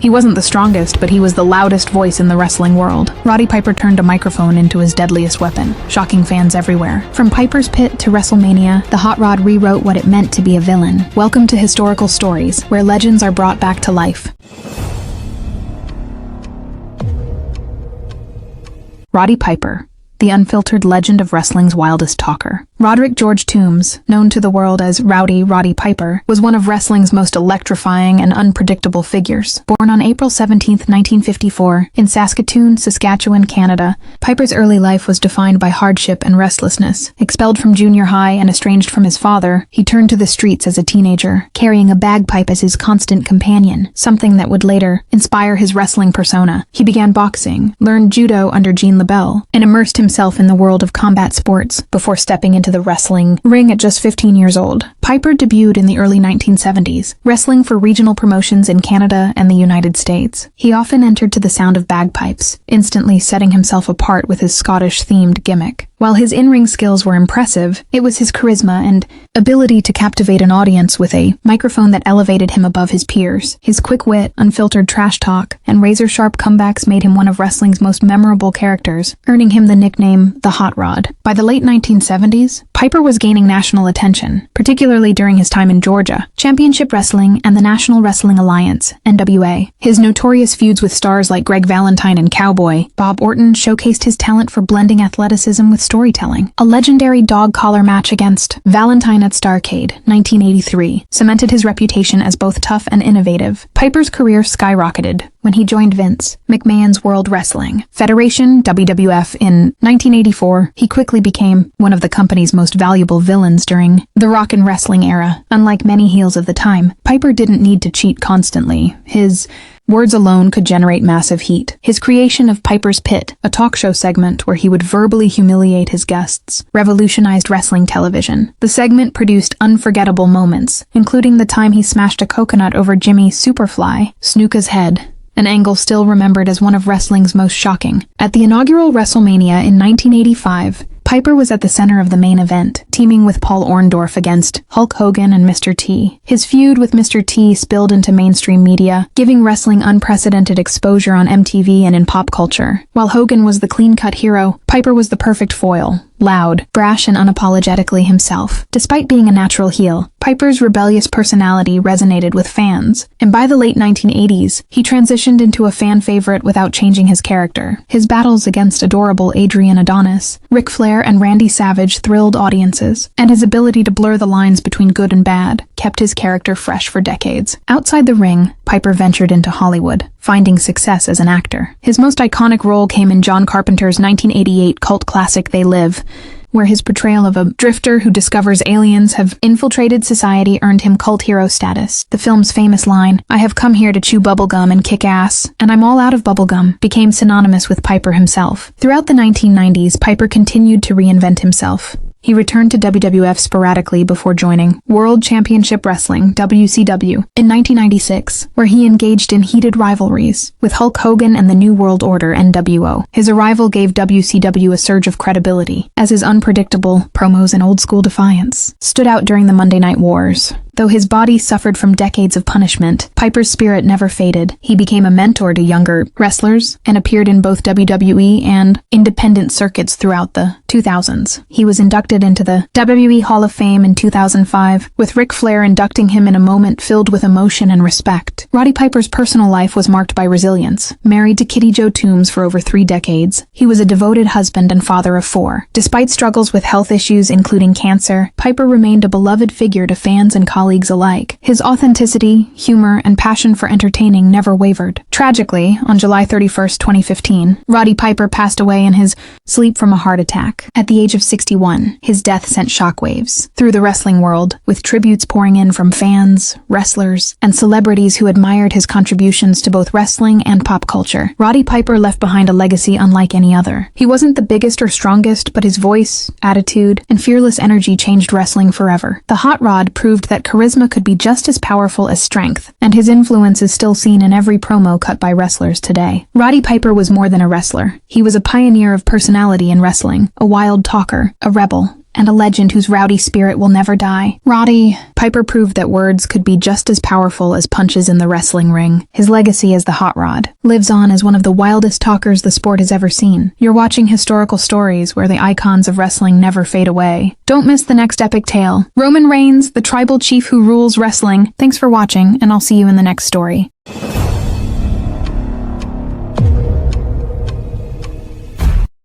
He wasn't the strongest, but he was the loudest voice in the wrestling world. Roddy Piper turned a microphone into his deadliest weapon, shocking fans everywhere. From Piper's Pit to WrestleMania, the Hot Rod rewrote what it meant to be a villain. Welcome to Historical Stories, where legends are brought back to life. Roddy Piper, the unfiltered legend of wrestling's wildest talker. Roderick George Toombs, known to the world as Roddy Piper, was one of wrestling's most electrifying and unpredictable figures. Born on April 17, 1954, in Saskatoon, Saskatchewan, Canada, Piper's early life was defined by hardship and restlessness. Expelled from junior high and estranged from his father, he turned to the streets as a teenager, carrying a bagpipe as his constant companion, something that would later inspire his wrestling persona. He began boxing, learned judo under Jean LaBelle, and immersed himself in the world of combat sports before stepping into the wrestling ring at just 15 years old. Piper debuted in the early 1970s, wrestling for regional promotions in Canada and the United States. He often entered to the sound of bagpipes, instantly setting himself apart with his Scottish-themed gimmick. While his in-ring skills were impressive, it was his charisma and ability to captivate an audience with a microphone that elevated him above his peers. His quick wit, unfiltered trash talk, and razor-sharp comebacks made him one of wrestling's most memorable characters, earning him the nickname the Hot Rod. By the late 1970s, Piper was gaining national attention, particularly during his time in Georgia, Championship Wrestling, and the National Wrestling Alliance, NWA. His notorious feuds with stars like Greg Valentine and Cowboy Bob Orton showcased his talent for blending athleticism with storytelling. A legendary dog collar match against Valentine at Starrcade, 1983, cemented his reputation as both tough and innovative. Piper's career skyrocketed when he joined Vince McMahon's World Wrestling Federation, WWF, in 1984. He quickly became one of the company's most valuable villains during the rock and wrestling era. Unlike many heels of the time, Piper didn't need to cheat constantly. His words alone could generate massive heat. His creation of Piper's Pit, a talk show segment where he would verbally humiliate his guests, revolutionized wrestling television. The segment produced unforgettable moments, including the time he smashed a coconut over Jimmy Superfly Snuka's head, an angle still remembered as one of wrestling's most shocking. At the inaugural WrestleMania in 1985, Piper was at the center of the main event, teaming with Paul Orndorff against Hulk Hogan and Mr. T. His feud with Mr. T spilled into mainstream media, giving wrestling unprecedented exposure on MTV and in pop culture. While Hogan was the clean-cut hero, Piper was the perfect foil, loud, brash, and unapologetically himself. Despite being a natural heel, Piper's rebellious personality resonated with fans, and by the late 1980s, he transitioned into a fan favorite without changing his character. His battles against adorable Adrian Adonis, Ric Flair, and Randy Savage thrilled audiences, and his ability to blur the lines between good and bad kept his character fresh for decades. Outside the ring, Piper ventured into Hollywood, finding success as an actor. His most iconic role came in John Carpenter's 1988 cult classic They Live, where his portrayal of a drifter who discovers aliens have infiltrated society earned him cult hero status. The film's famous line, "I have come here to chew bubblegum and kick ass, and I'm all out of bubblegum," became synonymous with Piper himself. Throughout the 1990s, Piper continued to reinvent himself. He returned to WWF sporadically before joining World Championship Wrestling, WCW, in 1996, where he engaged in heated rivalries with Hulk Hogan and the New World Order, NWO. His arrival gave WCW a surge of credibility, as his unpredictable promos and old-school defiance stood out during the Monday Night Wars. Though his body suffered from decades of punishment, Piper's spirit never faded. He became a mentor to younger wrestlers and appeared in both WWE and independent circuits throughout the 2000s. He was inducted into the WWE Hall of Fame in 2005, with Ric Flair inducting him in a moment filled with emotion and respect. Roddy Piper's personal life was marked by resilience. Married to Kitty Jo Toombs for over 3 decades, he was a devoted husband and father of 4. Despite struggles with health issues including cancer, Piper remained a beloved figure to fans and colleagues alike. His authenticity, humor, and passion for entertaining never wavered. Tragically, on July 31st, 2015, Roddy Piper passed away in his sleep from a heart attack. At the age of 61, his death sent shockwaves through the wrestling world, with tributes pouring in from fans, wrestlers, and celebrities who admired his contributions to both wrestling and pop culture. Roddy Piper left behind a legacy unlike any other. He wasn't the biggest or strongest, but his voice, attitude, and fearless energy changed wrestling forever. The Hot Rod proved that charisma could be just as powerful as strength, and his influence is still seen in every promo cut by wrestlers today. Roddy Piper was more than a wrestler. He was a pioneer of personality in wrestling, a wild talker, a rebel, and a legend whose rowdy spirit will never die. Roddy Piper proved that words could be just as powerful as punches in the wrestling ring. His legacy as the Hot Rod lives on as one of the wildest talkers the sport has ever seen. You're watching historical stories where the icons of wrestling never fade away. Don't miss the next epic tale. Roman Reigns, the tribal chief who rules wrestling. Thanks for watching, and I'll see you in the next story.